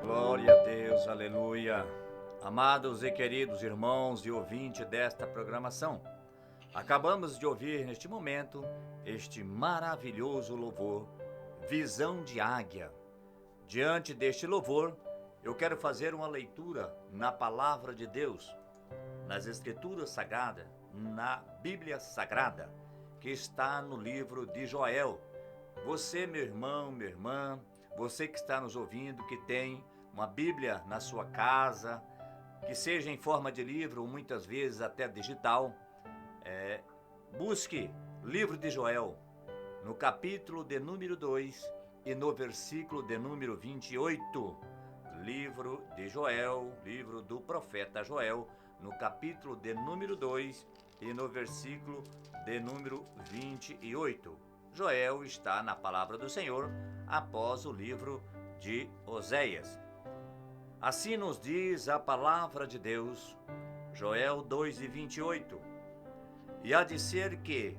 Glória a Deus, aleluia. Amados e queridos irmãos e ouvintes desta programação, acabamos de ouvir neste momento este maravilhoso louvor, Visão de Águia. Diante deste louvor, eu quero fazer uma leitura na palavra de Deus, nas Escrituras Sagradas, na Bíblia Sagrada, que está no livro de Joel. Você, meu irmão, minha irmã, você que está nos ouvindo, que tem uma Bíblia na sua casa, que seja em forma de livro ou muitas vezes até digital, busque livro de Joel, no capítulo de número 2 e no versículo de número 28. Livro de Joel, livro do profeta Joel, no capítulo de número 2 e no versículo de número 28. Joel está na palavra do Senhor após o livro de Oséias. Assim nos diz a palavra de Deus, Joel 2:28. E há de ser que,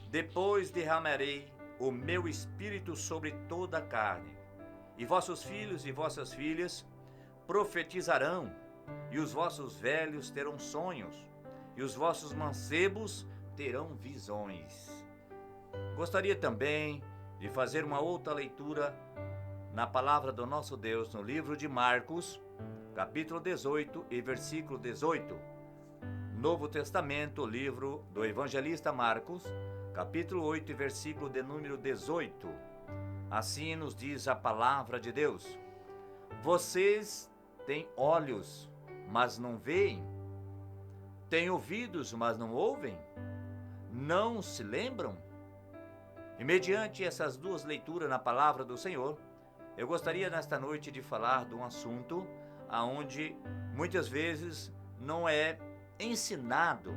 depois derramarei o meu espírito sobre toda a carne, e vossos filhos e vossas filhas profetizarão, e os vossos velhos terão sonhos, e os vossos mancebos terão visões. Gostaria também de fazer uma outra leitura na palavra do nosso Deus, no livro de Marcos, capítulo 18 e versículo 18. Novo Testamento, livro do evangelista Marcos, capítulo 8 e versículo de número 18. Assim nos diz a palavra de Deus: vocês têm olhos, mas não veem, têm ouvidos, mas não ouvem, não se lembram? E mediante essas duas leituras na palavra do Senhor, eu gostaria nesta noite de falar de um assunto aonde muitas vezes não é ensinado,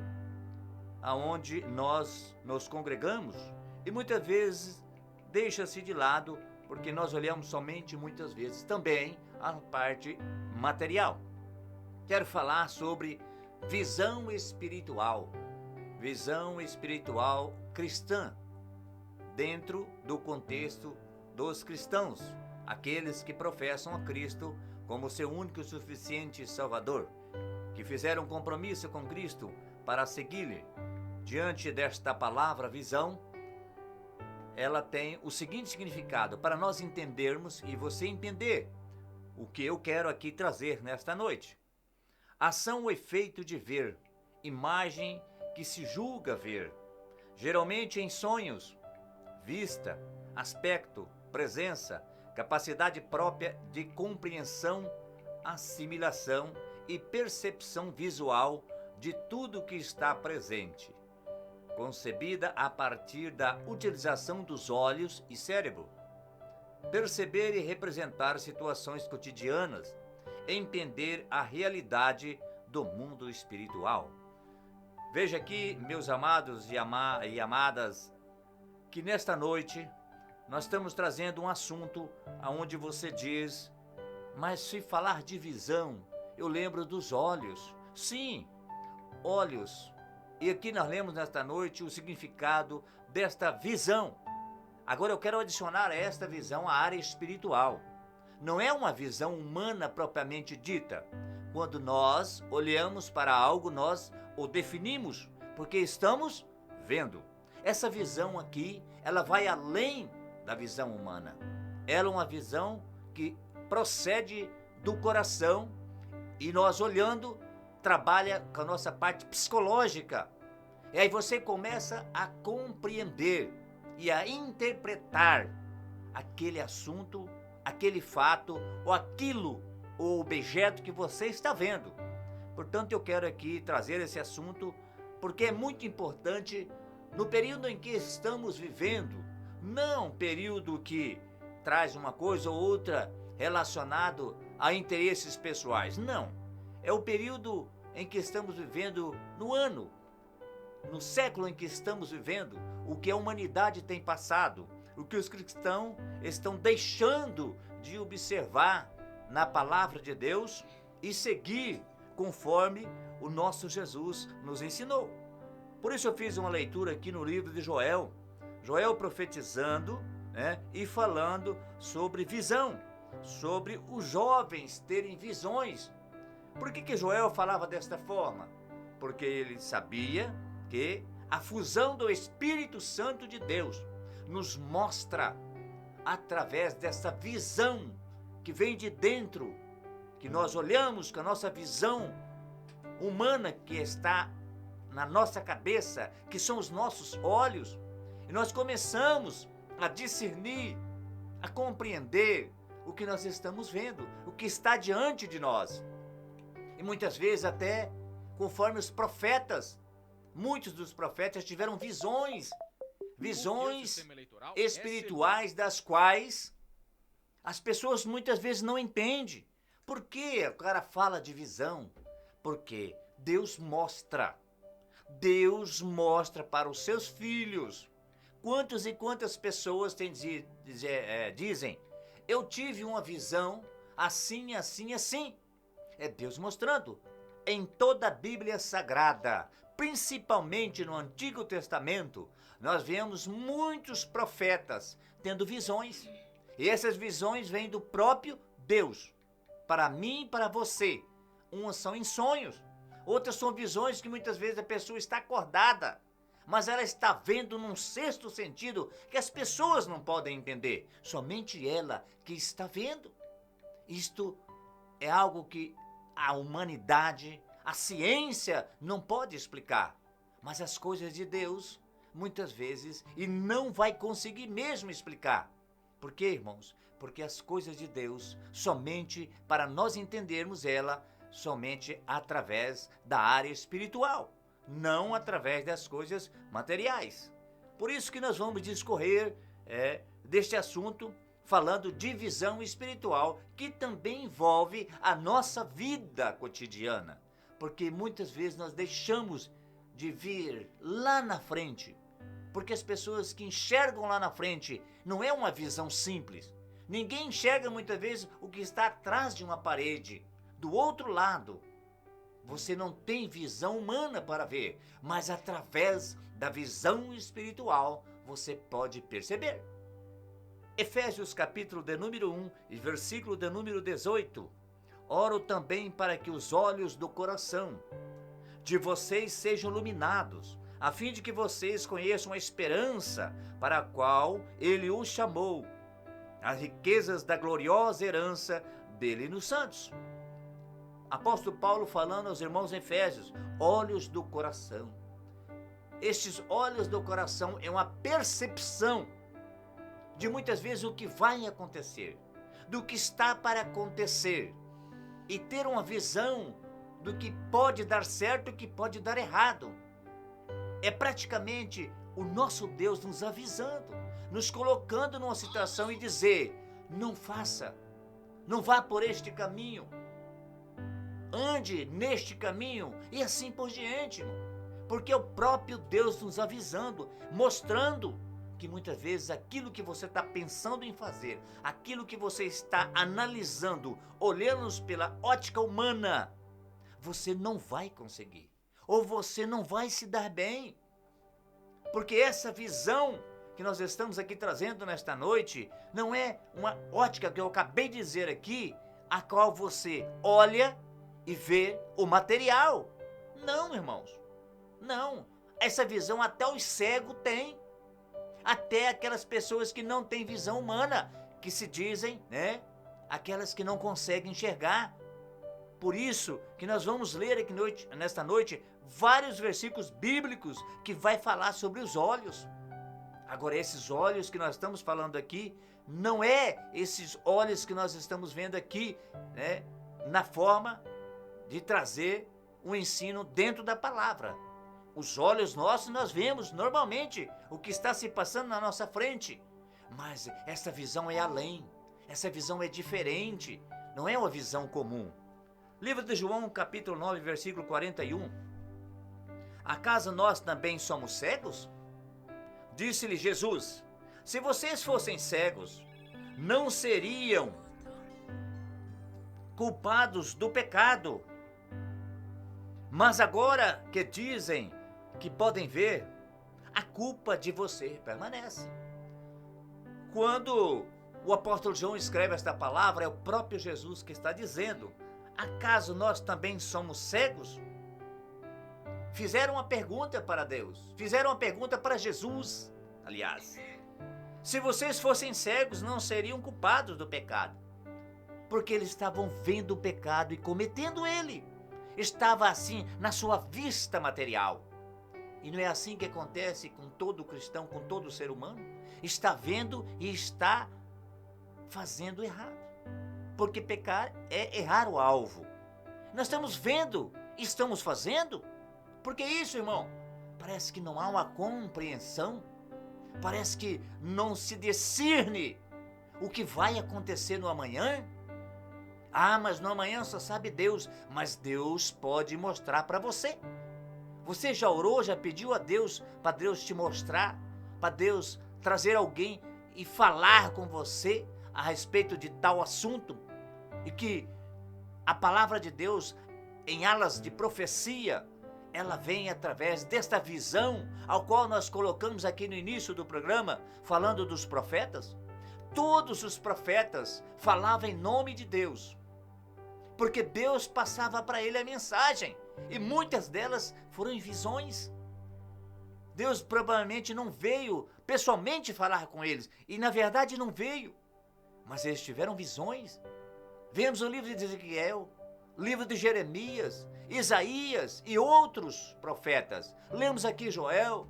aonde nós nos congregamos, e muitas vezes deixa-se de lado, porque nós olhamos somente muitas vezes também a parte material. Quero falar sobre visão espiritual cristã, dentro do contexto dos cristãos, aqueles que professam a Cristo como seu único e suficiente Salvador, que fizeram compromisso com Cristo para segui-lo. Diante desta palavra visão, ela tem o seguinte significado, para nós entendermos e você entender o que eu quero aqui trazer nesta noite. Ação ou efeito de ver, imagem que se julga ver, geralmente em sonhos, vista, aspecto, presença, capacidade própria de compreensão, assimilação e percepção visual de tudo que está presente, concebida a partir da utilização dos olhos e cérebro. Perceber e representar situações cotidianas, entender a realidade do mundo espiritual. Veja aqui, meus amados e amadas, que nesta noite nós estamos trazendo um assunto aonde você diz, mas se falar de visão, eu lembro dos olhos. Sim, olhos. E aqui nós lemos nesta noite o significado desta visão. Agora eu quero adicionar a esta visão a área espiritual. Não é uma visão humana propriamente dita. Quando nós olhamos para algo, nós o definimos, porque estamos vendo. Essa visão aqui, ela vai além da visão humana. Ela é uma visão que procede do coração e nós olhando, trabalha com a nossa parte psicológica. E aí você começa a compreender e a interpretar aquele assunto, aquele fato ou aquilo, ou objeto que você está vendo. Portanto, eu quero aqui trazer esse assunto porque é muito importante no período em que estamos vivendo, não período que traz uma coisa ou outra relacionado a interesses pessoais, não. É o período em que estamos vivendo no ano, no século em que estamos vivendo, o que a humanidade tem passado, o que os cristãos estão deixando de observar na palavra de Deus e seguir conforme o nosso Jesus nos ensinou. Por isso eu fiz uma leitura aqui no livro de Joel profetizando, e falando sobre visão. sobre os jovens terem visões. Por que Joel falava desta forma? Porque ele sabia que a fusão do Espírito Santo de Deus nos mostra através dessa visão que vem de dentro, que nós olhamos com a nossa visão humana que está na nossa cabeça, que são os nossos olhos, e nós começamos a discernir, a compreender o que nós estamos vendo, o que está diante de nós. E muitas vezes até conforme os profetas, muitos dos profetas tiveram visões espirituais das quais as pessoas muitas vezes não entendem. Por que o cara fala de visão? Porque Deus mostra para os seus filhos. Quantas e quantas pessoas dizem, eu tive uma visão assim, assim, assim. É Deus mostrando. Em toda a Bíblia Sagrada, principalmente no Antigo Testamento, nós vemos muitos profetas tendo visões. E essas visões vêm do próprio Deus, para mim e para você. Umas são em sonhos, outras são visões que muitas vezes a pessoa está acordada, mas ela está vendo num sexto sentido que as pessoas não podem entender. Somente ela que está vendo. Isto é algo que a humanidade, a ciência não pode explicar. Mas as coisas de Deus, muitas vezes, e não vai conseguir mesmo explicar. Por quê, irmãos? Porque as coisas de Deus, somente para nós entendermos ela, somente através da área espiritual, não através das coisas materiais. Por isso que nós vamos discorrer deste assunto, falando de visão espiritual, que também envolve a nossa vida cotidiana. Porque muitas vezes nós deixamos de vir lá na frente, porque as pessoas que enxergam lá na frente não é uma visão simples. Ninguém enxerga muitas vezes o que está atrás de uma parede, do outro lado. Você não tem visão humana para ver, mas através da visão espiritual você pode perceber. Efésios capítulo de número 1 e versículo de número 18. Oro também para que os olhos do coração de vocês sejam iluminados, a fim de que vocês conheçam a esperança para a qual ele os chamou, as riquezas da gloriosa herança dele nos santos. Apóstolo Paulo falando aos irmãos Efésios, olhos do coração. Estes olhos do coração é uma percepção de muitas vezes o que vai acontecer, do que está para acontecer, e ter uma visão do que pode dar certo e o que pode dar errado. É praticamente o nosso Deus nos avisando, nos colocando numa situação e dizer, não faça, não vá por este caminho, ande neste caminho e assim por diante, porque é o próprio Deus nos avisando, mostrando que muitas vezes aquilo que você está pensando em fazer, aquilo que você está analisando, olhando pela ótica humana, você não vai conseguir, ou você não vai se dar bem, porque essa visão que nós estamos aqui trazendo nesta noite, não é uma ótica que eu acabei de dizer aqui, a qual você olha e vê o material. Não, irmãos, não, essa visão até os cegos têm. Até aquelas pessoas que não têm visão humana, que se dizem, aquelas que não conseguem enxergar. Por isso que nós vamos ler aqui nesta noite vários versículos bíblicos que vai falar sobre os olhos. Agora, esses olhos que nós estamos falando aqui, não é esses olhos que nós estamos vendo aqui, na forma de trazer um ensino dentro da palavra. Os olhos nossos, nós vemos normalmente o que está se passando na nossa frente. Mas essa visão é além. Essa visão é diferente. Não é uma visão comum. Livro de João, capítulo 9, versículo 41. Acaso nós também somos cegos? Disse-lhe Jesus, se vocês fossem cegos, não seriam culpados do pecado. Mas agora que dizem que podem ver, a culpa de você permanece. Quando o apóstolo João escreve esta palavra, é o próprio Jesus que está dizendo: acaso nós também somos cegos? Fizeram uma pergunta para Deus, fizeram uma pergunta para Jesus, aliás. Se vocês fossem cegos, não seriam culpados do pecado, porque eles estavam vendo o pecado e cometendo ele. Estava assim na sua vista material. E não é assim que acontece com todo cristão, com todo ser humano? Está vendo e está fazendo errado. Porque pecar é errar o alvo. Nós estamos vendo e estamos fazendo. Por que isso, irmão? Parece que não há uma compreensão. Parece que não se discerne o que vai acontecer no amanhã. Ah, mas no amanhã só sabe Deus. Mas Deus pode mostrar para você. Você já orou, já pediu a Deus para Deus te mostrar, para Deus trazer alguém e falar com você a respeito de tal assunto? E que a palavra de Deus, em alas de profecia, ela vem através desta visão, ao qual nós colocamos aqui no início do programa, falando dos profetas. Todos os profetas falavam em nome de Deus, porque Deus passava para ele a mensagem, e muitas delas foram em visões. Deus provavelmente não veio pessoalmente falar com eles, e na verdade não veio, mas eles tiveram visões. Vemos o livro de Ezequiel, livro de Jeremias, Isaías e outros profetas. Lemos aqui Joel.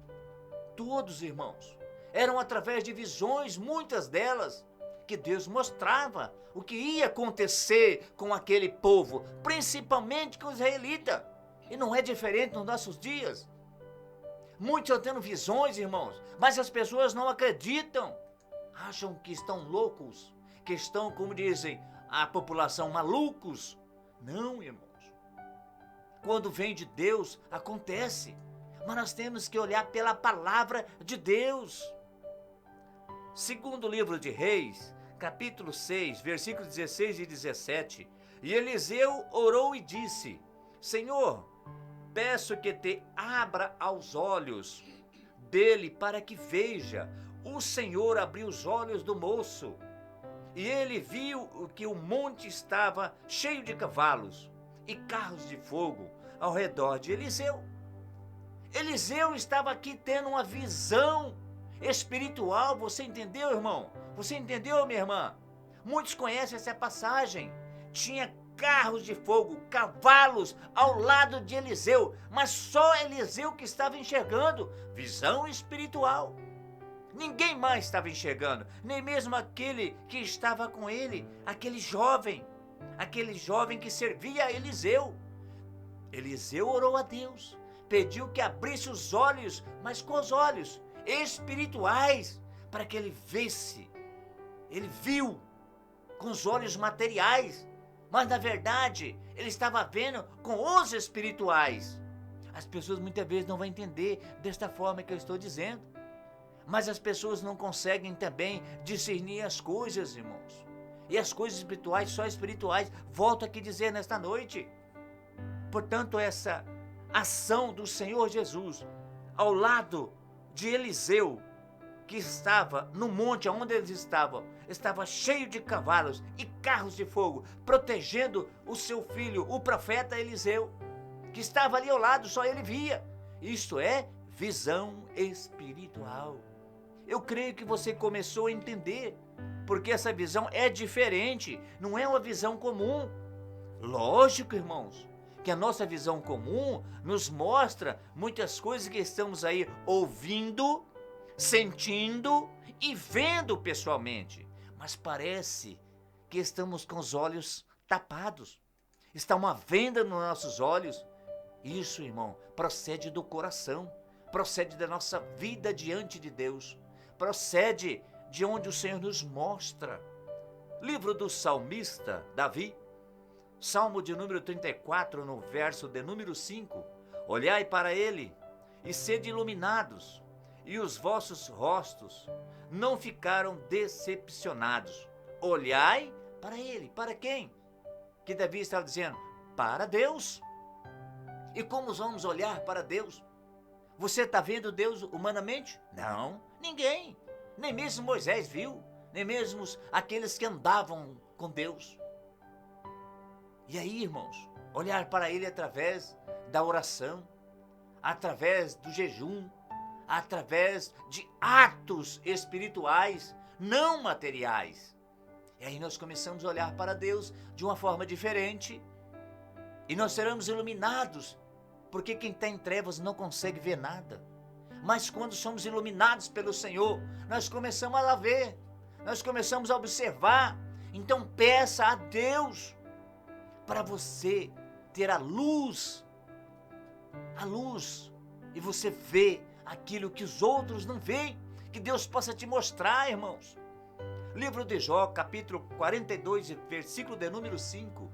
Todos, irmãos, eram através de visões, muitas delas, que Deus mostrava o que ia acontecer com aquele povo, principalmente com os israelitas. E não é diferente nos nossos dias. Muitos estão tendo visões, irmãos, mas as pessoas não acreditam. Acham que estão loucos, que estão, como dizem a população, malucos. Não, irmãos. Quando vem de Deus, acontece. Mas nós temos que olhar pela palavra de Deus. Segundo livro de Reis, capítulo 6, versículos 16 e 17. E Eliseu orou e disse: Senhor, peço que te abra aos olhos dele para que veja. O Senhor abriu os olhos do moço, e ele viu que o monte estava cheio de cavalos e carros de fogo ao redor de Eliseu. Eliseu estava aqui tendo uma visão espiritual. Você entendeu, irmão? Você entendeu, minha irmã? Muitos conhecem essa passagem. Tinha carros de fogo, cavalos ao lado de Eliseu, mas só Eliseu que estava enxergando. Visão espiritual. Ninguém mais estava enxergando, nem mesmo aquele que estava com ele, aquele jovem que servia a Eliseu. Eliseu orou a Deus, pediu que abrisse os olhos, mas com os olhos espirituais, para que ele visse. Ele viu com os olhos materiais, mas na verdade ele estava vendo com os espirituais. As pessoas muitas vezes não vão entender desta forma que eu estou dizendo. Mas as pessoas não conseguem também discernir as coisas, irmãos. E as coisas espirituais, só espirituais. Volto aqui a dizer nesta noite. Portanto, essa ação do Senhor Jesus ao lado de Eliseu, que estava no monte onde eles estavam, estava cheio de cavalos e carros de fogo, protegendo o seu filho, o profeta Eliseu, que estava ali ao lado, só ele via. Isto é visão espiritual. Eu creio que você começou a entender, porque essa visão é diferente, não é uma visão comum. Lógico, irmãos, que a nossa visão comum nos mostra muitas coisas que estamos aí ouvindo, sentindo e vendo pessoalmente, mas parece que estamos com os olhos tapados. Está uma venda nos nossos olhos. Isso, irmão, procede do coração, procede da nossa vida diante de Deus, procede de onde o Senhor nos mostra. Livro do salmista Davi, Salmo de número 34, no verso de número 5. Olhai para ele e sede iluminados, e os vossos rostos não ficaram decepcionados. Olhai para ele. Para quem? Que Davi estava dizendo? Para Deus. E como vamos olhar para Deus? Você está vendo Deus humanamente? Não, ninguém. Nem mesmo Moisés viu. nem mesmo aqueles que andavam com Deus. E aí, irmãos, olhar para Ele através da oração, através do jejum, através de atos espirituais, não materiais. E aí nós começamos a olhar para Deus de uma forma diferente e nós seremos iluminados, porque quem está em trevas não consegue ver nada. Mas quando somos iluminados pelo Senhor, nós começamos a ver, nós começamos a observar. Então peça a Deus para você ter a luz, e você vê aquilo que os outros não veem, que Deus possa te mostrar, irmãos. Livro de Jó, capítulo 42, versículo de número 5.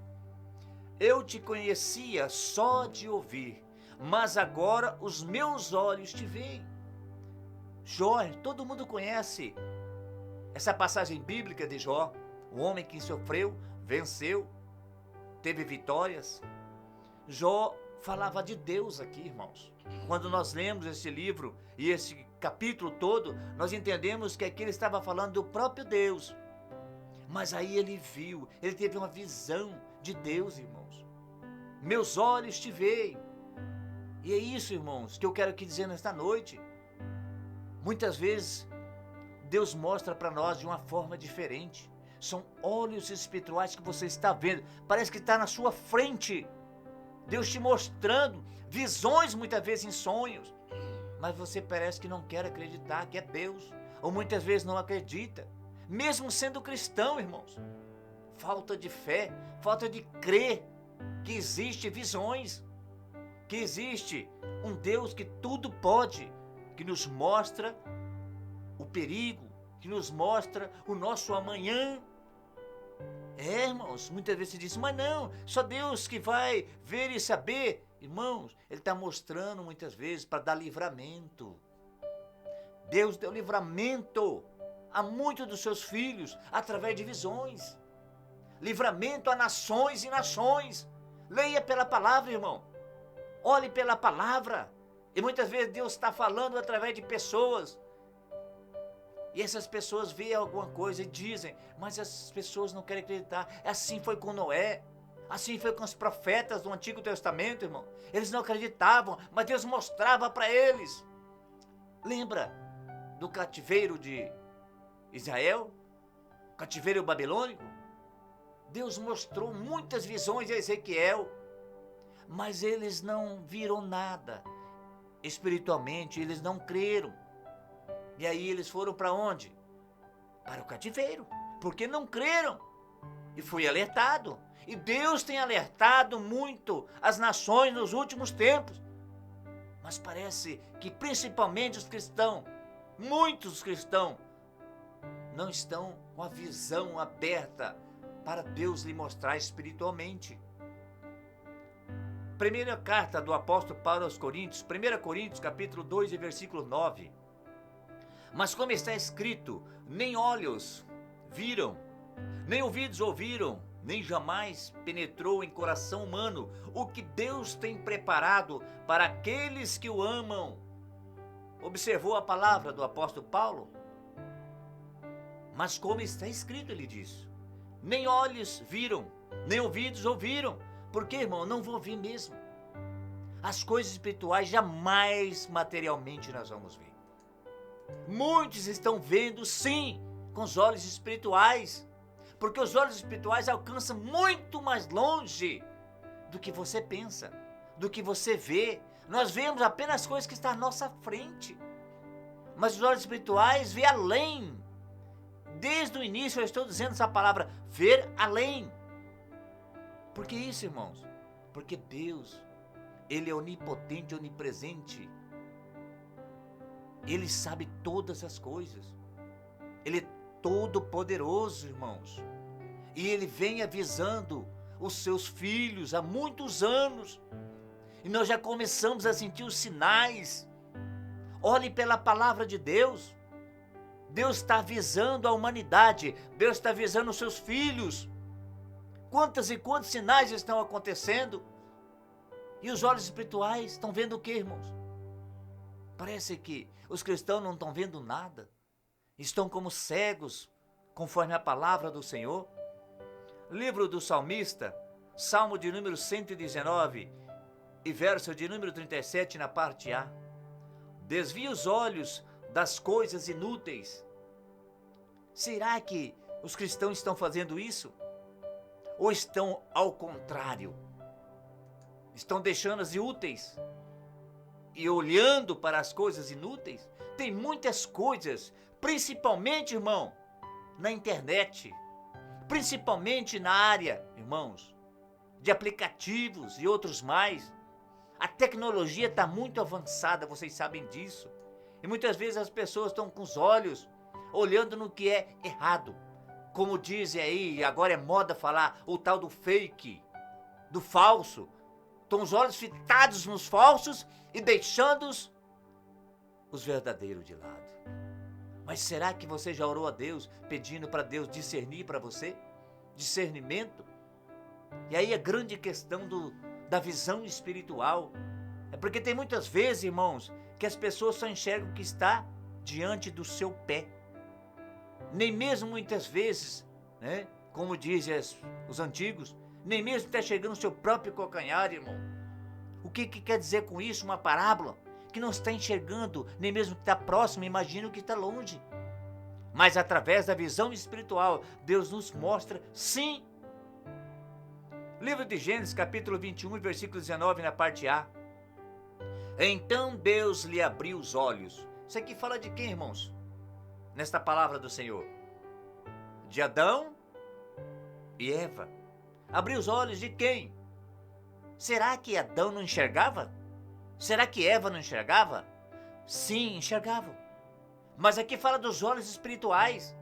Eu te conhecia só de ouvir, mas agora os meus olhos te veem. Jó, todo mundo conhece essa passagem bíblica de Jó, o homem que sofreu, venceu, teve vitórias. Jó falava de Deus aqui, irmãos. Quando nós lemos esse livro e esse capítulo todo, nós entendemos que aqui ele estava falando do próprio Deus. Mas aí ele viu, ele teve uma visão de Deus, irmãos. Meus olhos te veem. E é isso, irmãos, que eu quero aqui dizer nesta noite. Muitas vezes, Deus mostra para nós de uma forma diferente. São olhos espirituais que você está vendo. Parece que está na sua frente. Deus te mostrando visões, muitas vezes em sonhos. Mas você parece que não quer acreditar que é Deus. Ou muitas vezes não acredita. Mesmo sendo cristão, irmãos. Falta de fé, falta de crer que existe visões. Que existe um Deus que tudo pode. Que nos mostra o perigo. Que nos mostra o nosso amanhã. Irmãos, muitas vezes se diz, mas não, só Deus que vai ver e saber. Irmãos, Ele está mostrando muitas vezes para dar livramento. Deus deu livramento a muitos dos seus filhos através de visões. Livramento a nações e nações. Leia pela palavra, irmão. Olhe pela palavra. E muitas vezes Deus está falando através de pessoas. E essas pessoas veem alguma coisa e dizem, mas as pessoas não querem acreditar. Assim foi com Noé, assim foi com os profetas do Antigo Testamento, irmão. Eles não acreditavam, mas Deus mostrava para eles. Lembra do cativeiro de Israel? Cativeiro babilônico? Deus mostrou muitas visões a Ezequiel, mas eles não viram nada. Espiritualmente, eles não creram. E aí eles foram para onde? Para o cativeiro, porque não creram. E foi alertado. E Deus tem alertado muito as nações nos últimos tempos. Mas parece que principalmente os cristãos, muitos cristãos, não estão com a visão aberta para Deus lhe mostrar espiritualmente. Primeira carta do apóstolo Paulo aos Coríntios, 1 Coríntios capítulo 2 e versículo 9. Mas como está escrito, nem olhos viram, nem ouvidos ouviram, nem jamais penetrou em coração humano o que Deus tem preparado para aqueles que o amam. Observou a palavra do apóstolo Paulo? Mas como está escrito, ele diz, nem olhos viram, nem ouvidos ouviram. Porque, irmão, não vou ouvir mesmo. As coisas espirituais jamais materialmente nós vamos ver. Muitos estão vendo, sim, com os olhos espirituais, porque os olhos espirituais alcançam muito mais longe do que você pensa, do que você vê. Nós vemos apenas coisas que estão à nossa frente, mas os olhos espirituais vê além. Desde o início eu estou dizendo essa palavra, ver além. Por que isso, irmãos? Porque Deus, Ele é onipotente, onipresente. Ele sabe todas as coisas. Ele é todo poderoso, irmãos. E Ele vem avisando os seus filhos há muitos anos. E nós já começamos a sentir os sinais. Olhe pela palavra de Deus. Deus está avisando a humanidade. Deus está avisando os seus filhos. Quantas e quantos sinais estão acontecendo? E os olhos espirituais estão vendo o que, irmãos? Parece que os cristãos não estão vendo nada. Estão como cegos, conforme a palavra do Senhor? Livro do salmista, Salmo de número 119 e verso de número 37 na parte A. Desvia os olhos das coisas inúteis. Será que os cristãos estão fazendo isso? Ou estão ao contrário? Estão deixando as inúteis e olhando para as coisas inúteis? Tem muitas coisas, principalmente, irmão, na internet, principalmente na área, irmãos, de aplicativos e outros mais. A tecnologia está muito avançada, vocês sabem disso. E muitas vezes as pessoas estão com os olhos olhando no que é errado. Como dizem aí, agora é moda falar o tal do fake, do falso. Estão os olhos fitados nos falsos e deixando os verdadeiros de lado. Mas será que você já orou a Deus pedindo para Deus discernir para você? Discernimento? E aí a grande questão da visão espiritual. É porque tem muitas vezes, irmãos, que as pessoas só enxergam o que está diante do seu pé. Nem mesmo muitas vezes, né, como dizem os antigos, nem mesmo está chegando no seu próprio calcanhar, irmão. O que quer dizer com isso? Uma parábola que não está enxergando, nem mesmo que está próximo, imagina o que está longe. Mas através da visão espiritual, Deus nos mostra, sim. Livro de Gênesis, capítulo 21, versículo 19, na parte A. Então Deus lhe abriu os olhos. Isso aqui fala de quem, irmãos? Nesta palavra do Senhor. De Adão e Eva. Abriu os olhos de quem? Será que Adão não enxergava? Será que Eva não enxergava? Sim, enxergavam. Mas aqui fala dos olhos espirituais.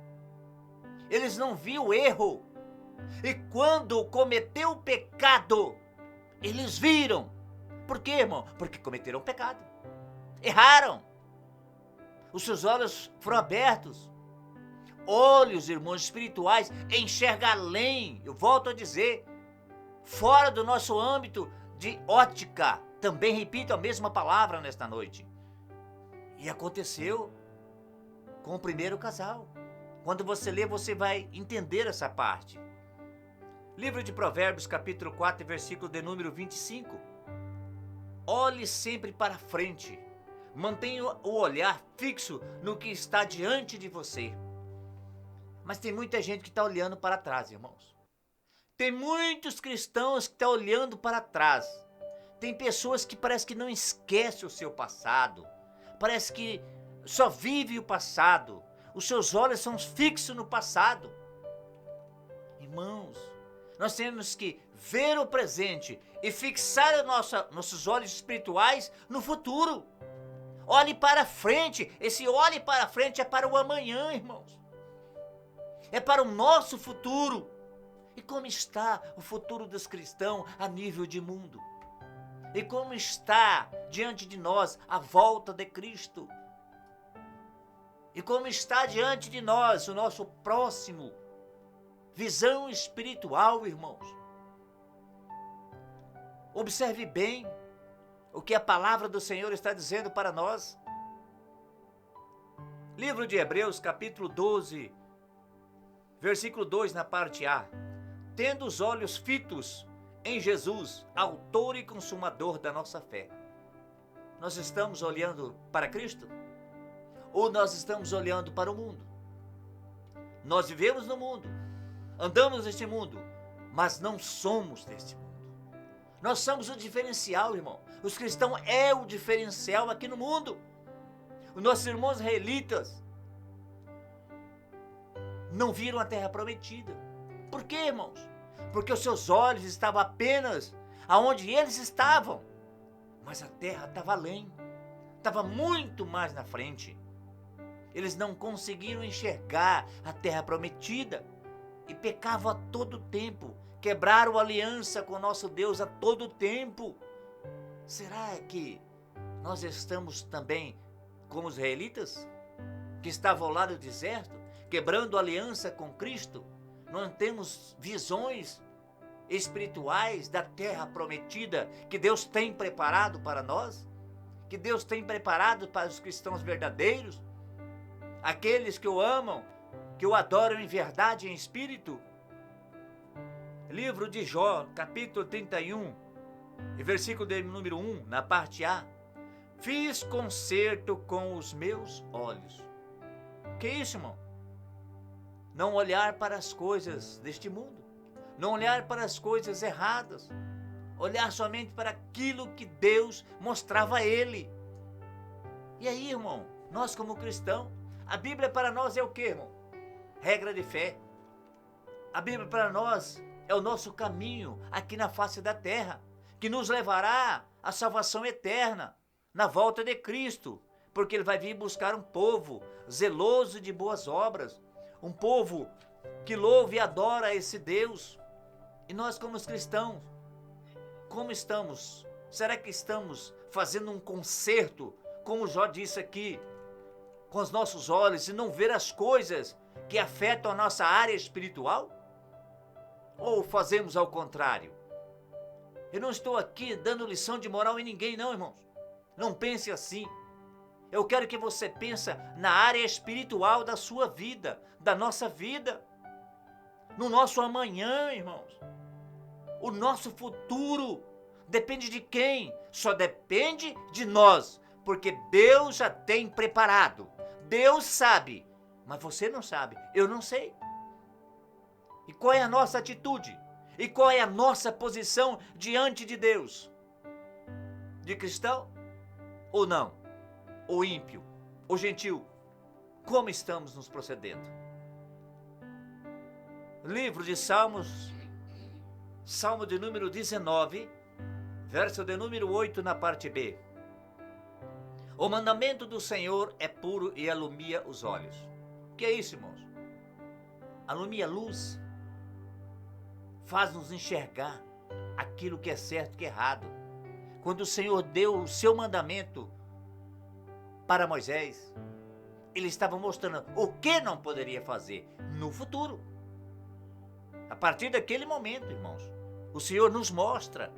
Eles não viam o erro. E quando cometeu o pecado, eles viram. Por quê, irmão? Porque cometeram pecado. Erraram. Os seus olhos foram abertos. Olhos, irmãos, espirituais, enxerga além. Eu volto a dizer, fora do nosso âmbito de ótica. Também repito a mesma palavra nesta noite. E aconteceu com o primeiro casal. Quando você lê, você vai entender essa parte. Livro de Provérbios, capítulo 4, versículo de número 25. Olhe sempre para frente. Mantenha o olhar fixo no que está diante de você. Mas tem muita gente que está olhando para trás, irmãos. Tem muitos cristãos que estão olhando para trás. Tem pessoas que parece que não esquecem o seu passado. Parece que só vive o passado. Os seus olhos são fixos no passado. Irmãos, nós temos que ver o presente e fixar nossos olhos espirituais no futuro. Olhe para frente. Esse olhe para frente é para o amanhã, irmãos. É para o nosso futuro. E como está o futuro dos cristãos a nível de mundo? E como está diante de nós a volta de Cristo? E como está diante de nós o nosso próximo? Visão espiritual, irmãos. Observe bem o que a palavra do Senhor está dizendo para nós. Livro de Hebreus, capítulo 12, versículo 2, na parte A. Tendo os olhos fitos em Jesus, autor e consumador da nossa fé. Nós estamos olhando para Cristo? Ou nós estamos olhando para o mundo? Nós vivemos no mundo, andamos neste mundo, mas não somos deste mundo. Nós somos o diferencial, irmão. Os cristãos é o diferencial aqui no mundo. Os nossos irmãos israelitas não viram a terra prometida. Por quê, irmãos? Porque os seus olhos estavam apenas aonde eles estavam. Mas a terra estava além. Estava muito mais na frente. Eles não conseguiram enxergar a terra prometida. E pecavam a todo tempo. Quebraram a aliança com o nosso Deus a todo tempo. Será que nós estamos também como os israelitas? Que estavam lá no deserto, quebrando a aliança com Cristo? Não temos visões espirituais da terra prometida que Deus tem preparado para nós? Que Deus tem preparado para os cristãos verdadeiros? Aqueles que o amam que o adoram em verdade e em espírito. Livro de Jó, capítulo 31, e versículo de número 1, na parte A. Fiz concerto com os meus olhos. Que isso, irmão? Não olhar para as coisas deste mundo. Não olhar para as coisas erradas. Olhar somente para aquilo que Deus mostrava a ele. E aí, irmão, nós como cristãos, a Bíblia para nós é o que, irmão? Regra de fé. A Bíblia para nós é o nosso caminho aqui na face da terra, que nos levará à salvação eterna, na volta de Cristo, porque Ele vai vir buscar um povo zeloso de boas obras, um povo que louve e adora esse Deus. E nós como cristãos, como estamos? Será que estamos fazendo um concerto, como Jó disse aqui, com os nossos olhos e não ver as coisas que afetam a nossa área espiritual? Ou fazemos ao contrário? Eu não estou aqui dando lição de moral em ninguém, não, irmãos. Não pense assim. Eu quero que você pense na área espiritual da sua vida, da nossa vida, no nosso amanhã, irmãos. O nosso futuro depende de quem? Só depende de nós, porque Deus já tem preparado. Deus sabe, mas você não sabe, eu não sei. E qual é a nossa atitude? E qual é a nossa posição diante de Deus? De cristão ou não? Ou ímpio? Ou gentil? Como estamos nos procedendo? Livro de Salmos, Salmo de número 19, verso de número 8 na parte B. O mandamento do Senhor é puro e alumia os olhos. O que é isso, irmãos? Alumia a luz, faz-nos enxergar aquilo que é certo e que é errado. Quando o Senhor deu o seu mandamento para Moisés, ele estava mostrando o que não poderia fazer no futuro. A partir daquele momento, irmãos, o Senhor nos mostra,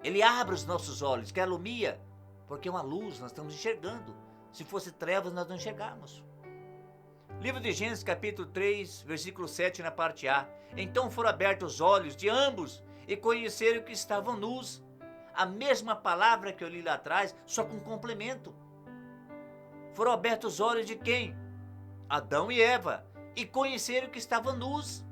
Ele abre os nossos olhos, que alumia, porque é uma luz, nós estamos enxergando. Se fosse trevas, nós não enxergamos. Livro de Gênesis, capítulo 3, versículo 7, na parte A. Então foram abertos os olhos de ambos e conheceram que estavam nus. A mesma palavra que eu li lá atrás, só com complemento. Foram abertos os olhos de quem? Adão e Eva. E conheceram que estavam nus.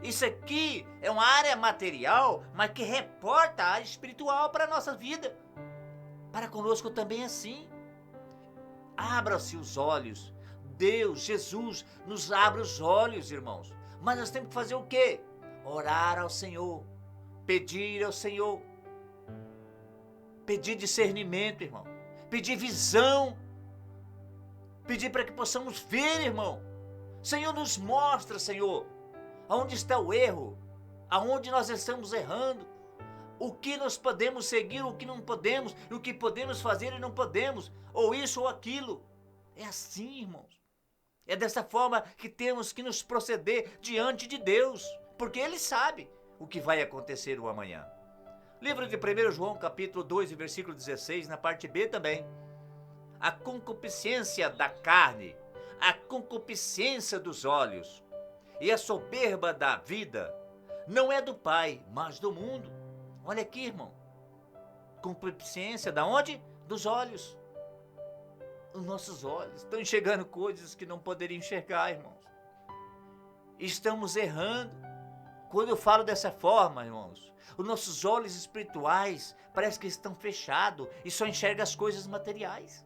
Isso aqui é uma área material, mas que reporta a área espiritual para a nossa vida. Para conosco também é assim. Abra-se os olhos. Deus, Jesus, nos abre os olhos, irmãos. Mas nós temos que fazer o quê? Orar ao Senhor. Pedir ao Senhor. Pedir discernimento, irmão. Pedir visão. Pedir para que possamos ver, irmão. Senhor, nos mostra, Senhor, aonde está o erro, aonde nós estamos errando, o que nós podemos seguir, o que não podemos, o que podemos fazer e não podemos, ou isso ou aquilo. É assim, irmãos. É dessa forma que temos que nos proceder diante de Deus, porque Ele sabe o que vai acontecer no amanhã. Livro de 1 João, capítulo 2, versículo 16, na parte B também. A concupiscência da carne, a concupiscência dos olhos e a soberba da vida não é do Pai, mas do mundo. Olha aqui, irmão. Concupiscência da onde? Dos olhos. Os nossos olhos estão enxergando coisas que não poderiam enxergar, irmãos. Estamos errando. Quando eu falo dessa forma, irmãos, os nossos olhos espirituais parece que estão fechados e só enxergam as coisas materiais.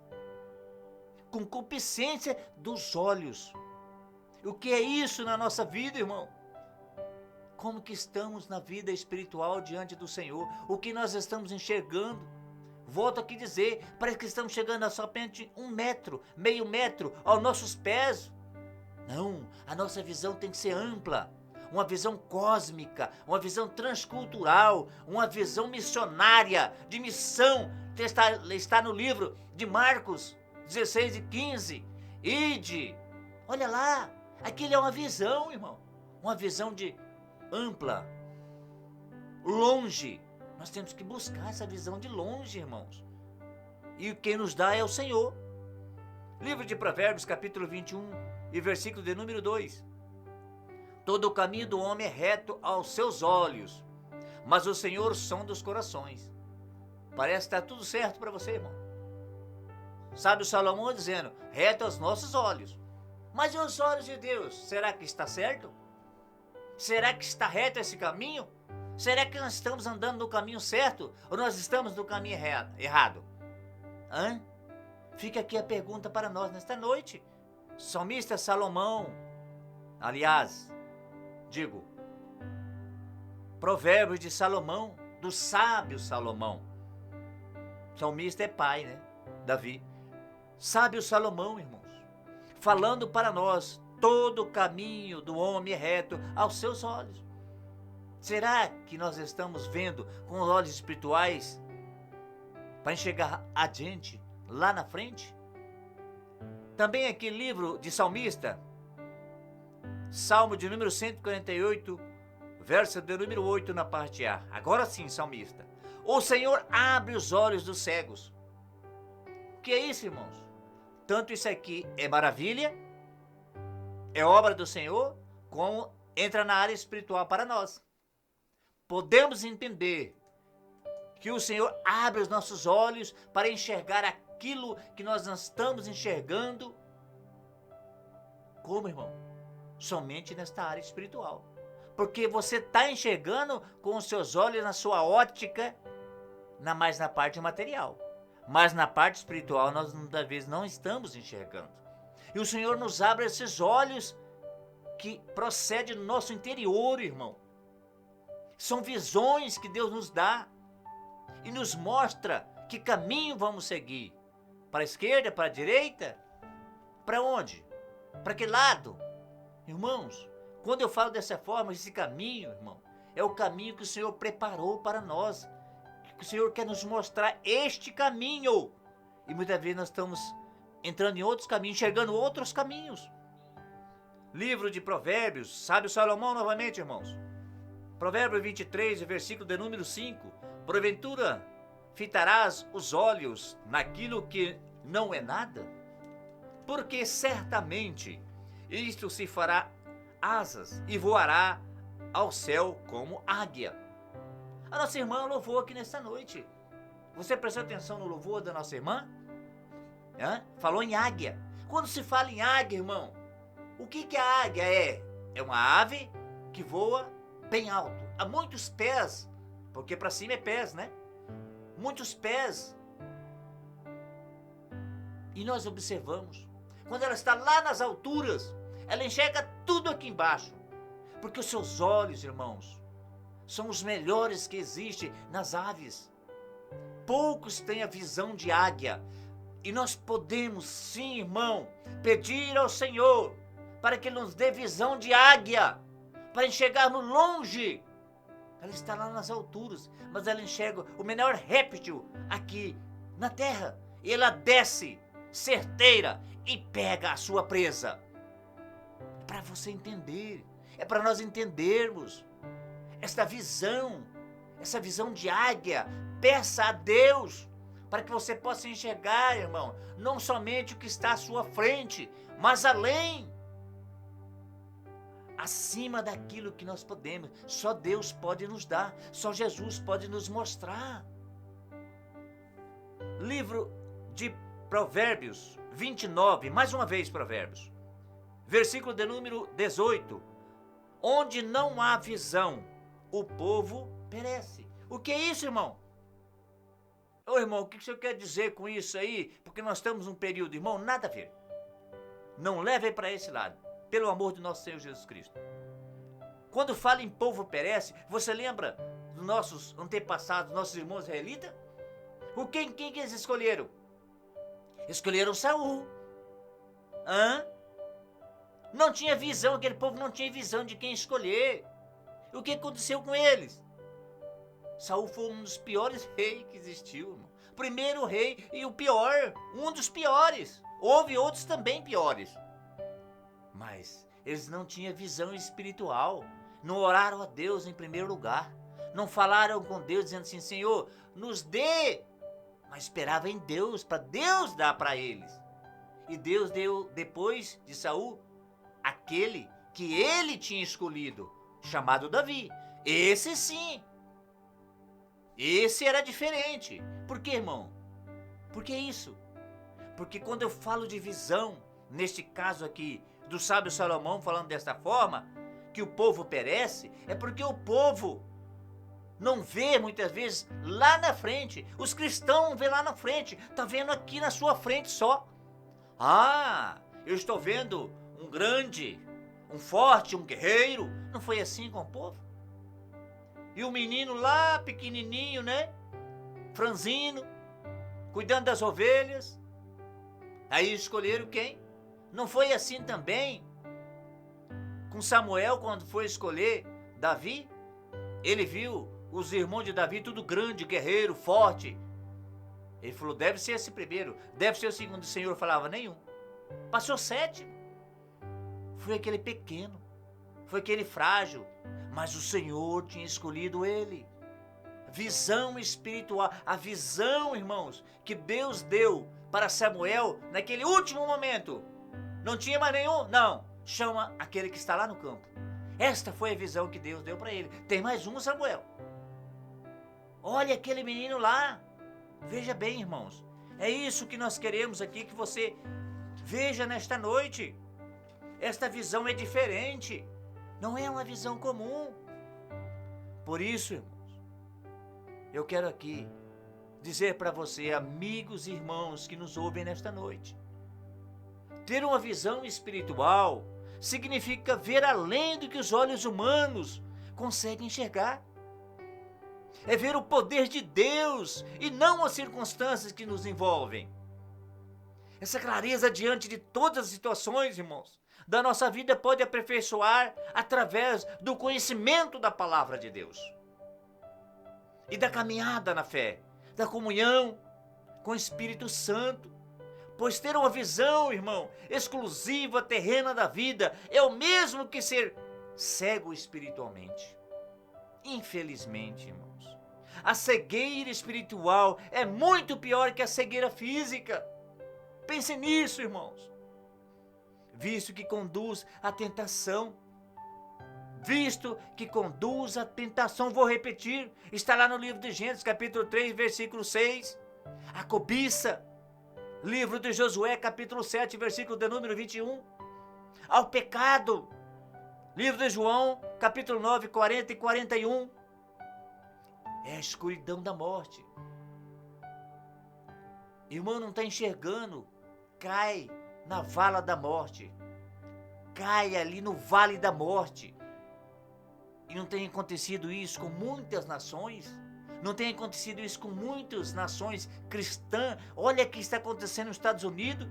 Concupiscência dos olhos. O que é isso na nossa vida, irmão? Como que estamos na vida espiritual diante do Senhor? O que nós estamos enxergando? Volto aqui a dizer, parece que estamos chegando a somente 1 metro, meio metro aos nossos pés. Não, a nossa visão tem que ser ampla. Uma visão cósmica, uma visão transcultural, uma visão missionária, de missão, que está no livro de Marcos 16 e 15. Ide, olha lá, aquilo é uma visão, irmão, uma visão de ampla, longe. Nós temos que buscar essa visão de longe, irmãos. E quem nos dá é o Senhor. Livro de Provérbios, capítulo 21, e versículo de número 2. Todo o caminho do homem é reto aos seus olhos, mas o Senhor sonda os corações. Parece que está tudo certo para você, irmão. Sabe o Salomão dizendo, reto aos nossos olhos. Mas e os olhos de Deus? Será que está certo? Será que está reto esse caminho? Será que nós estamos andando no caminho certo? Ou nós estamos no caminho errado? Hã? Fica aqui a pergunta para nós nesta noite. Salmista Salomão, aliás, Provérbios de Salomão, do sábio Salomão. Salmista é pai, né? Davi. Sábio Salomão, irmãos, falando para nós, todo o caminho do homem é reto aos seus olhos. Será que nós estamos vendo com os olhos espirituais para enxergar adiante, lá na frente? Também aqui livro de Salmista, Salmo de número 148, verso de número 8 na parte A. Agora sim, Salmista. O Senhor abre os olhos dos cegos. O que é isso, irmãos? Tanto isso aqui é maravilha, é obra do Senhor, como entra na área espiritual para nós. Podemos entender que o Senhor abre os nossos olhos para enxergar aquilo que nós não estamos enxergando. Como, irmão? Somente nesta área espiritual. Porque você está enxergando com os seus olhos na sua ótica, mais na parte material. Mas na parte espiritual nós muitas vezes não estamos enxergando. E o Senhor nos abre esses olhos que procedem do nosso interior, irmão. São visões que Deus nos dá e nos mostra que caminho vamos seguir. Para a esquerda, para a direita? Para onde? Para que lado? Irmãos, quando eu falo dessa forma, esse caminho, irmão, é o caminho que o Senhor preparou para nós. Que o Senhor quer nos mostrar este caminho. E muitas vezes nós estamos entrando em outros caminhos, enxergando outros caminhos. Livro de Provérbios, sábio Salomão novamente, irmãos. Provérbio 23, versículo de número 5. Porventura, fitarás os olhos naquilo que não é nada? Porque certamente isto se fará asas e voará ao céu como águia. A nossa irmã louvou aqui nesta noite. Você prestou atenção no louvor da nossa irmã? Falou em águia. Quando se fala em águia, irmão, o que a águia é? É uma ave que voa bem alto, a muitos pés, porque para cima é pés, né? Muitos pés. E nós observamos, quando ela está lá nas alturas, ela enxerga tudo aqui embaixo, porque os seus olhos, irmãos, são os melhores que existem nas aves. Poucos têm a visão de águia, e nós podemos sim, irmão, pedir ao Senhor para que nos dê visão de águia, para enxergarmos longe. Ela está lá nas alturas, mas ela enxerga o menor réptil aqui na terra, e ela desce certeira e pega a sua presa. É para você entender, é para nós entendermos essa visão de águia. Peça a Deus para que você possa enxergar, irmão, não somente o que está à sua frente, mas além, acima daquilo que nós podemos. Só Deus pode nos dar, só Jesus pode nos mostrar. Livro de Provérbios 29, mais uma vez Provérbios, versículo de número 18. Onde não há visão, o povo perece. O que é isso, irmão? Ô irmão, o que o senhor quer dizer com isso aí? Porque nós estamos num período, irmão, nada a ver. Não leve para esse lado, pelo amor de nosso Senhor Jesus Cristo. Quando fala em povo perece, você lembra dos nossos antepassados, nossos irmãos israelitas? Quem que eles escolheram? Escolheram Saul. Não tinha visão, aquele povo não tinha visão de quem escolher. O que aconteceu com eles? Saul foi um dos piores reis que existiu, irmão. Primeiro rei e o pior, um dos piores. Houve outros também piores. Mas eles não tinham visão espiritual. Não oraram a Deus em primeiro lugar. Não falaram com Deus dizendo assim, Senhor, nos dê. Mas esperava em Deus, para Deus dar para eles. E Deus deu, depois de Saul, aquele que ele tinha escolhido, chamado Davi. Esse sim. Esse era diferente. Por quê, irmão? Por que isso? Porque quando eu falo de visão, neste caso aqui, do sábio Salomão falando desta forma, que o povo perece, é porque o povo não vê muitas vezes lá na frente. Os cristãos não vê lá na frente, tá vendo aqui na sua frente só. Ah, eu estou vendo um grande, um forte, um guerreiro. Não foi assim com o povo? E o menino lá, pequenininho, né? Franzino, cuidando das ovelhas. Aí escolheram quem? Não foi assim também com Samuel quando foi escolher Davi? Ele viu os irmãos de Davi tudo grande, guerreiro, forte. Ele falou, deve ser esse primeiro, deve ser o segundo. O Senhor falava, nenhum. Passou 7. Foi aquele pequeno, foi aquele frágil, mas o Senhor tinha escolhido ele. Visão espiritual, a visão, irmãos, que Deus deu para Samuel naquele último momento. Não tinha mais nenhum? Não. Chama aquele que está lá no campo. Esta foi a visão que Deus deu para ele. Tem mais um, Samuel. Olha aquele menino lá. Veja bem, irmãos. É isso que nós queremos aqui que você veja nesta noite. Esta visão é diferente. Não é uma visão comum. Por isso, irmãos, eu quero aqui dizer para você, amigos e irmãos que nos ouvem nesta noite, ter uma visão espiritual significa ver além do que os olhos humanos conseguem enxergar. É ver o poder de Deus e não as circunstâncias que nos envolvem. Essa clareza diante de todas as situações, irmãos, da nossa vida pode aperfeiçoar através do conhecimento da palavra de Deus e da caminhada na fé, da comunhão com o Espírito Santo. Pois ter uma visão, irmão, exclusiva, terrena da vida, é o mesmo que ser cego espiritualmente. Infelizmente, irmãos, a cegueira espiritual é muito pior que a cegueira física. Pense nisso, irmãos. Visto que conduz à tentação. Visto que conduz à tentação, vou repetir, está lá no livro de Gênesis, capítulo 3, versículo 6. A cobiça. Livro de Josué, capítulo 7, versículo de número 21. Ao pecado. Livro de João, capítulo 9, 40 e 41. É a escuridão da morte. Irmão, não está enxergando. Cai na vala da morte. Cai ali no vale da morte. E não tem acontecido isso com muitas nações? Não tem acontecido isso com muitas nações cristãs? Olha o que está acontecendo nos Estados Unidos.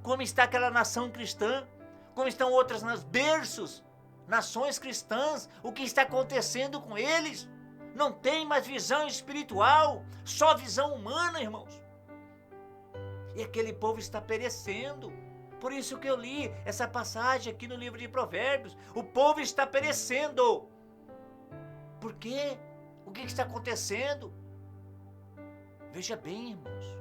Como está aquela nação cristã? Como estão outras berços, nações cristãs? O que está acontecendo com eles? Não tem mais visão espiritual, só visão humana, irmãos. E aquele povo está perecendo. Por isso que eu li essa passagem aqui no livro de Provérbios. O povo está perecendo. Por quê? O que está acontecendo? Veja bem, irmãos.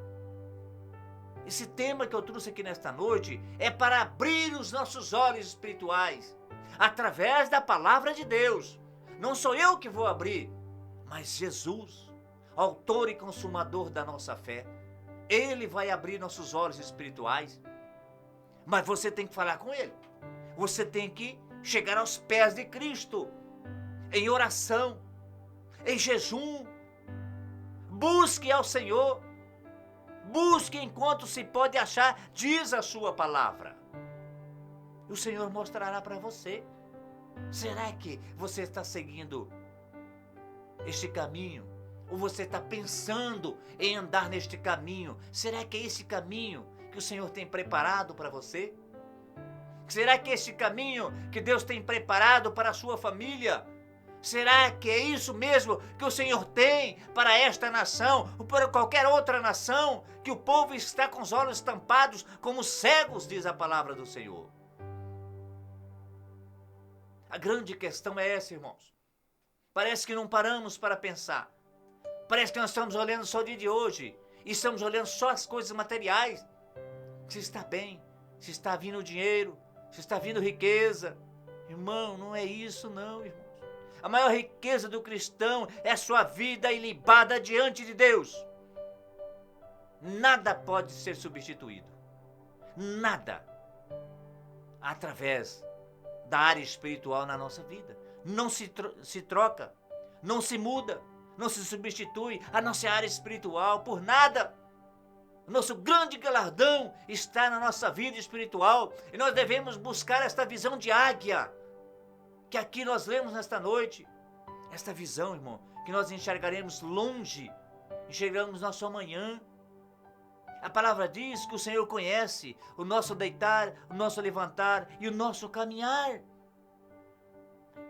Esse tema que eu trouxe aqui nesta noite é para abrir os nossos olhos espirituais através da palavra de Deus. Não sou eu que vou abrir, mas Jesus, autor e consumador da nossa fé. Ele vai abrir nossos olhos espirituais. Mas você tem que falar com Ele. Você tem que chegar aos pés de Cristo, em oração, em jejum. Busque ao Senhor. Busque enquanto se pode achar, diz a sua palavra. E o Senhor mostrará para você. Será que você está seguindo este caminho? Ou você está pensando em andar neste caminho? Será que é esse caminho que o Senhor tem preparado para você? Será que é esse caminho que Deus tem preparado para a sua família? Será que é isso mesmo que o Senhor tem para esta nação ou para qualquer outra nação, que o povo está com os olhos tampados como cegos, diz a palavra do Senhor? A grande questão é essa, irmãos. Parece que não paramos para pensar. Parece que nós estamos olhando só o dia de hoje e estamos olhando só as coisas materiais. Se está bem, se está vindo dinheiro, se está vindo riqueza. Irmão, não é isso não, irmãos. A maior riqueza do cristão é a sua vida ilibada diante de Deus. Nada pode ser substituído. Nada. Através da área espiritual na nossa vida. Não se troca, não se muda, não se substitui a nossa área espiritual por nada. O nosso grande galardão está na nossa vida espiritual e nós devemos buscar esta visão de águia que aqui nós lemos nesta noite. Esta visão, irmão, que nós enxergaremos longe, enxergamos nosso amanhã. A palavra diz que o Senhor conhece o nosso deitar, o nosso levantar e o nosso caminhar.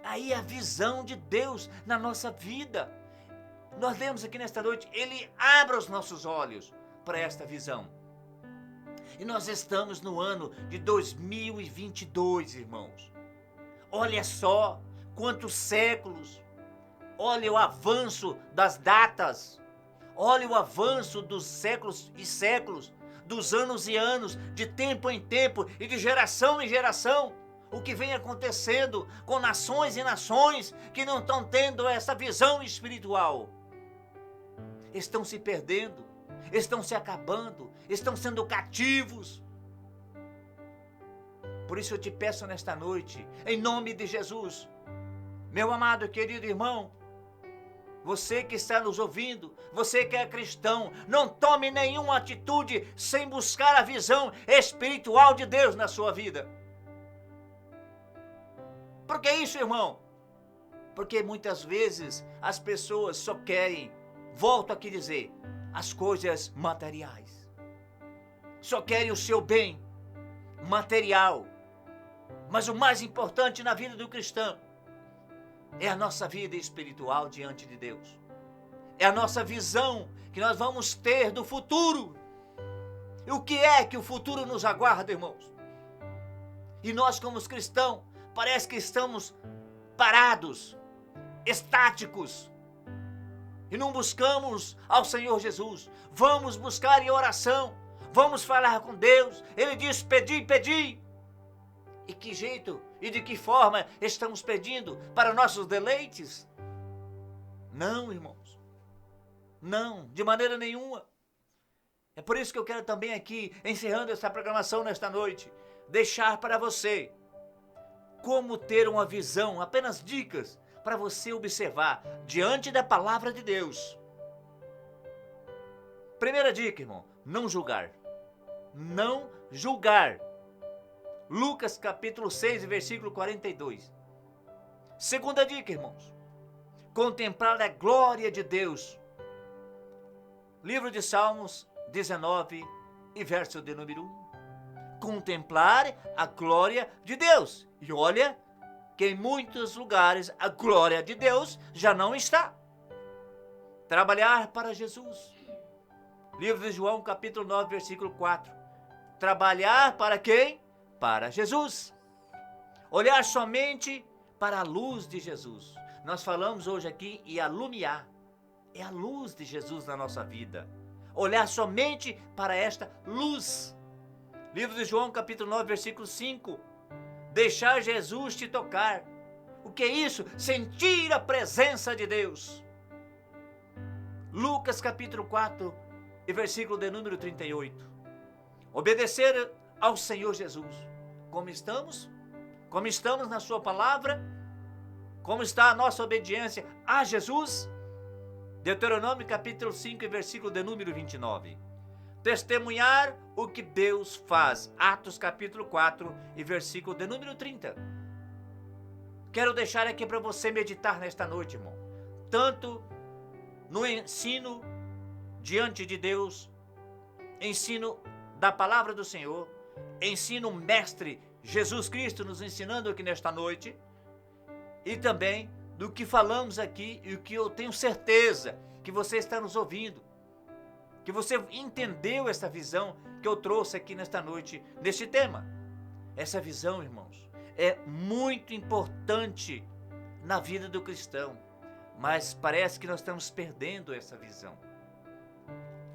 Aí a visão de Deus na nossa vida. Nós lemos aqui nesta noite, Ele abre os nossos olhos para esta visão. E nós estamos no ano de 2022, irmãos. Olha só quantos séculos. Olha o avanço das datas. Olha o avanço dos séculos e séculos, dos anos e anos, de tempo em tempo e de geração em geração. O que vem acontecendo com nações e nações que não estão tendo essa visão espiritual. Estão se perdendo, estão se acabando, estão sendo cativos. Por isso eu te peço nesta noite, em nome de Jesus, meu amado e querido irmão, você que está nos ouvindo, você que é cristão, não tome nenhuma atitude sem buscar a visão espiritual de Deus na sua vida. Por que isso, irmão? Porque muitas vezes as pessoas só querem, volto aqui a dizer, as coisas materiais. Só querem o seu bem material. Mas o mais importante na vida do cristão é a nossa vida espiritual diante de Deus. É a nossa visão que nós vamos ter do futuro. E o que é que o futuro nos aguarda, irmãos? E nós, como os cristãos, parece que estamos parados, estáticos, e não buscamos ao Senhor Jesus. Vamos buscar em oração, vamos falar com Deus. Ele diz: pedi, pedi. E que jeito e de que forma estamos pedindo? Para nossos deleites? Não, irmãos. Não, de maneira nenhuma. É por isso que eu quero também aqui, encerrando essa programação nesta noite, deixar para você como ter uma visão, apenas dicas para você observar diante da palavra de Deus. Primeira dica, irmão, não julgar. Não julgar. Lucas capítulo 6, versículo 42. Segunda dica, irmãos, contemplar a glória de Deus. Livro de Salmos 19 e verso de número 1. Contemplar a glória de Deus. E olha que em muitos lugares a glória de Deus já não está. Trabalhar para Jesus. Livro de João capítulo 9, versículo 4. Trabalhar para quem? Para Jesus. Olhar somente para a luz de Jesus. Nós falamos hoje aqui em alumiar. É a luz de Jesus na nossa vida. Olhar somente para esta luz. Livro de João capítulo 9, versículo 5. Deixar Jesus te tocar. O que é isso? Sentir a presença de Deus. Lucas capítulo 4 e versículo de número 38. Obedecer ao Senhor Jesus. Como estamos? Como estamos na sua palavra? Como está a nossa obediência a Jesus? Deuteronômio capítulo 5 e versículo de número 29. Testemunhar o que Deus faz. Atos capítulo 4 e versículo de número 30. Quero deixar aqui para você meditar nesta noite, irmão. Tanto no ensino diante de Deus, ensino da palavra do Senhor, ensino mestre Jesus Cristo nos ensinando aqui nesta noite, e também do que falamos aqui e o que eu tenho certeza que você está nos ouvindo, que você entendeu essa visão que eu trouxe aqui nesta noite, neste tema. Essa visão, irmãos, é muito importante na vida do cristão, mas parece que nós estamos perdendo essa visão.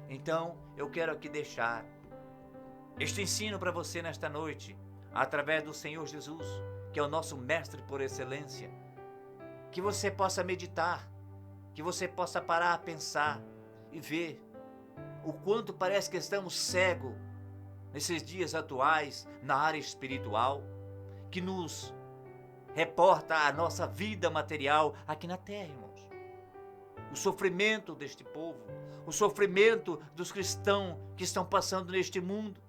Então, eu quero aqui deixar este ensino para você nesta noite, através do Senhor Jesus, que é o nosso mestre por excelência. Que você possa meditar, que você possa parar a pensar e ver o quanto parece que estamos cegos nesses dias atuais na área espiritual, que nos reporta a nossa vida material aqui na terra, irmãos. O sofrimento deste povo, o sofrimento dos cristãos que estão passando neste mundo.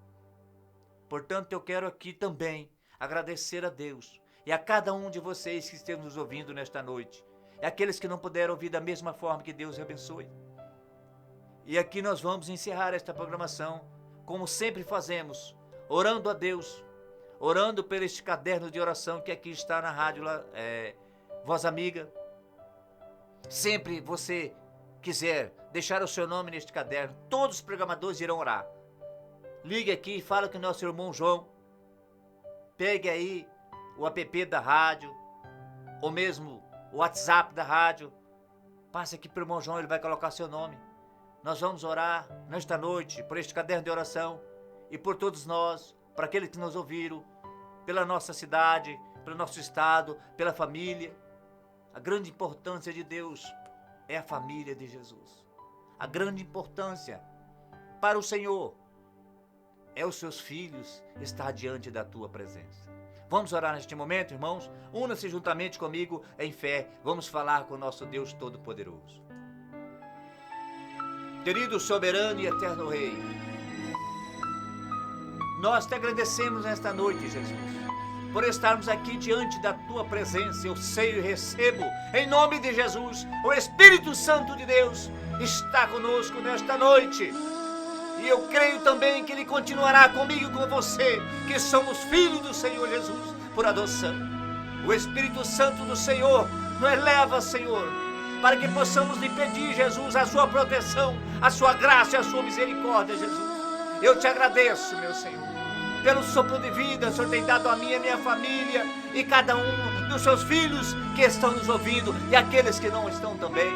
Portanto, eu quero aqui também agradecer a Deus e a cada um de vocês que estão nos ouvindo nesta noite, e aqueles que não puderam ouvir da mesma forma, que Deus abençoe. E aqui nós vamos encerrar esta programação, como sempre fazemos, orando a Deus, orando por este caderno de oração que aqui está na rádio Voz Amiga. Sempre você quiser deixar o seu nome neste caderno, todos os programadores irão orar. Ligue aqui e fala com o nosso irmão João. Pegue aí o app da rádio, ou mesmo o WhatsApp da rádio. Passe aqui para o irmão João, ele vai colocar seu nome. Nós vamos orar nesta noite por este caderno de oração e por todos nós, para aqueles que nos ouviram, pela nossa cidade, pelo nosso estado, pela família. A grande importância de Deus é a família de Jesus. A grande importância para o Senhor é os seus filhos estar diante da tua presença. Vamos orar neste momento, irmãos? Una-se juntamente comigo em fé. Vamos falar com o nosso Deus Todo-Poderoso. Querido, soberano e eterno Rei, nós te agradecemos nesta noite, Jesus, por estarmos aqui diante da tua presença. Eu sei e recebo, em nome de Jesus, o Espírito Santo de Deus está conosco nesta noite. E eu creio também que Ele continuará comigo e com você, que somos filhos do Senhor Jesus por adoção. O Espírito Santo do Senhor nos eleva, Senhor, para que possamos lhe pedir, Jesus, a sua proteção, a sua graça e a sua misericórdia, Jesus. Eu te agradeço, meu Senhor, pelo sopro de vida que o Senhor tem dado a mim e a minha família e cada um dos seus filhos que estão nos ouvindo e aqueles que não estão também.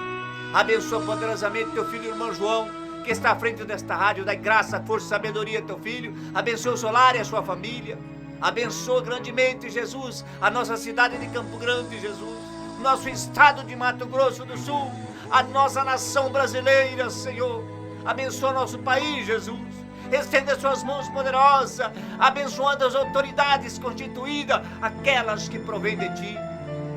Abençoa poderosamente teu filho, irmão João, que está à frente desta rádio. Dai graça, força e sabedoria a teu filho. Abençoa o seu lar e a sua família. Abençoa grandemente, Jesus, a nossa cidade de Campo Grande, Jesus, nosso estado de Mato Grosso do Sul, a nossa nação brasileira, Senhor. Abençoa nosso país, Jesus. Estende as suas mãos poderosas, abençoando as autoridades constituídas, aquelas que provêm de ti.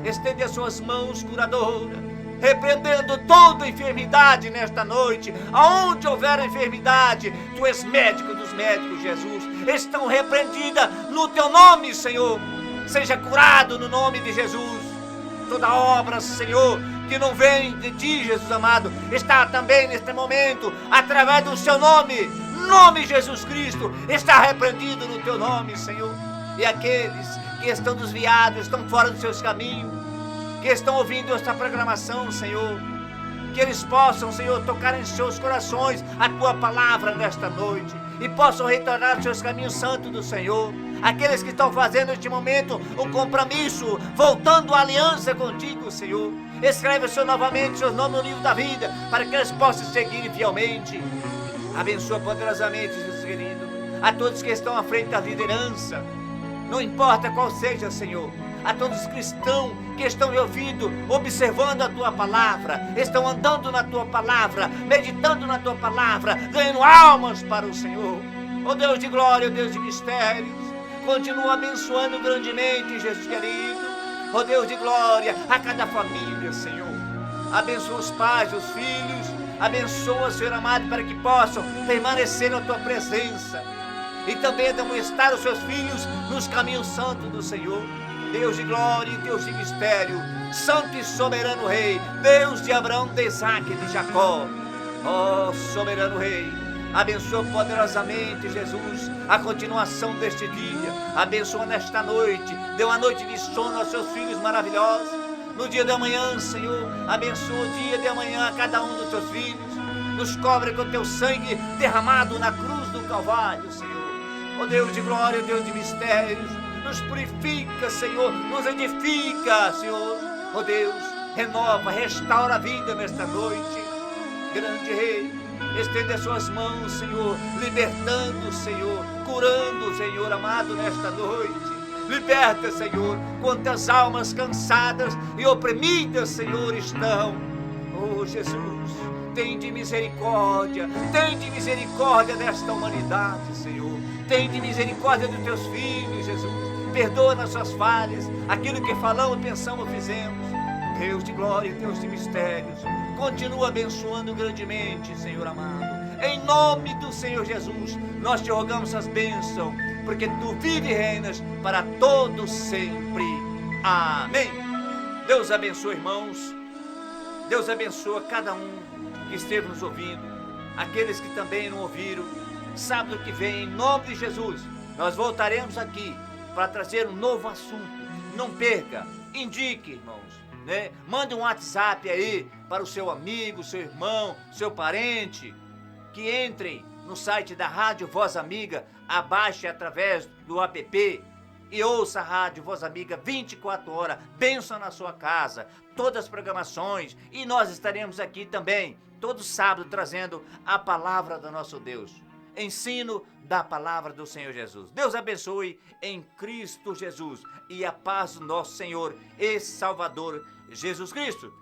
Estende as suas mãos curadoras, repreendendo toda enfermidade nesta noite. Aonde houver enfermidade, tu és médico dos médicos, Jesus. Estão repreendidas no teu nome, Senhor. Seja curado no nome de Jesus. Toda obra, Senhor, que não vem de ti, Jesus amado, está também neste momento, através do seu nome, nome Jesus Cristo, está repreendido no teu nome, Senhor. E aqueles que estão desviados, estão fora dos seus caminhos, que estão ouvindo esta programação, Senhor, que eles possam, Senhor, tocar em seus corações a tua palavra nesta noite e possam retornar aos seus caminhos santos do Senhor. Aqueles que estão fazendo neste momento um compromisso, voltando à aliança contigo, Senhor, escreve o Senhor novamente seus nomes no livro da vida, para que eles possam seguir fielmente. Abençoa poderosamente, Jesus querido, a todos que estão à frente da liderança, não importa qual seja, Senhor, a todos os cristãos que estão me ouvindo, observando a tua palavra, estão andando na tua palavra, meditando na tua palavra, ganhando almas para o Senhor. Ó Deus de glória, ó Deus de mistérios, continua abençoando grandemente, Jesus querido. Ó Deus de glória, a cada família, Senhor. Abençoa os pais, os filhos. Abençoa, Senhor amado, para que possam permanecer na tua presença e também admoestar os seus filhos nos caminhos santos do Senhor. Deus de glória e Deus de mistério, Santo e soberano Rei, Deus de Abraão, de Isaac e de Jacó. Ó soberano Rei, abençoa poderosamente, Jesus, a continuação deste dia. Abençoa nesta noite, dê uma noite de sono aos seus filhos maravilhosos. No dia de amanhã, Senhor, abençoa o dia de amanhã a cada um dos teus filhos. Nos cobre com teu sangue derramado na cruz do Calvário, Senhor. Ó Deus de glória, Deus de mistérios, nos purifica, Senhor, nos edifica, Senhor. Ó Deus, renova, restaura a vida nesta noite. Grande Rei, estende as suas mãos, Senhor, libertando, Senhor, curando, Senhor amado, nesta noite. Liberta, Senhor, quantas almas cansadas e oprimidas, Senhor, estão. Oh, Jesus, tem de misericórdia desta humanidade, Senhor. Tem de misericórdia dos teus filhos, Jesus. Perdoa nossas falhas, aquilo que falamos, pensamos, fizemos. Deus de glória, Deus de mistérios, continua abençoando grandemente, Senhor amado. Em nome do Senhor Jesus, nós te rogamos as bênçãos, porque tu vives e reinas para todos sempre. Amém. Deus abençoe, irmãos. Deus abençoa cada um que esteve nos ouvindo, aqueles que também não ouviram. Sábado que vem, em nome de Jesus, nós voltaremos aqui para trazer um novo assunto. Não perca, indique, irmãos, né? Mande um WhatsApp aí para o seu amigo, seu irmão, seu parente, que entrem no site da Rádio Voz Amiga, abaixe através do app e ouça a Rádio Voz Amiga 24 horas, bênção na sua casa, todas as programações, e nós estaremos aqui também, todo sábado, trazendo a palavra do nosso Deus, ensino da palavra do Senhor Jesus. Deus abençoe em Cristo Jesus, e a paz do nosso Senhor e Salvador Jesus Cristo.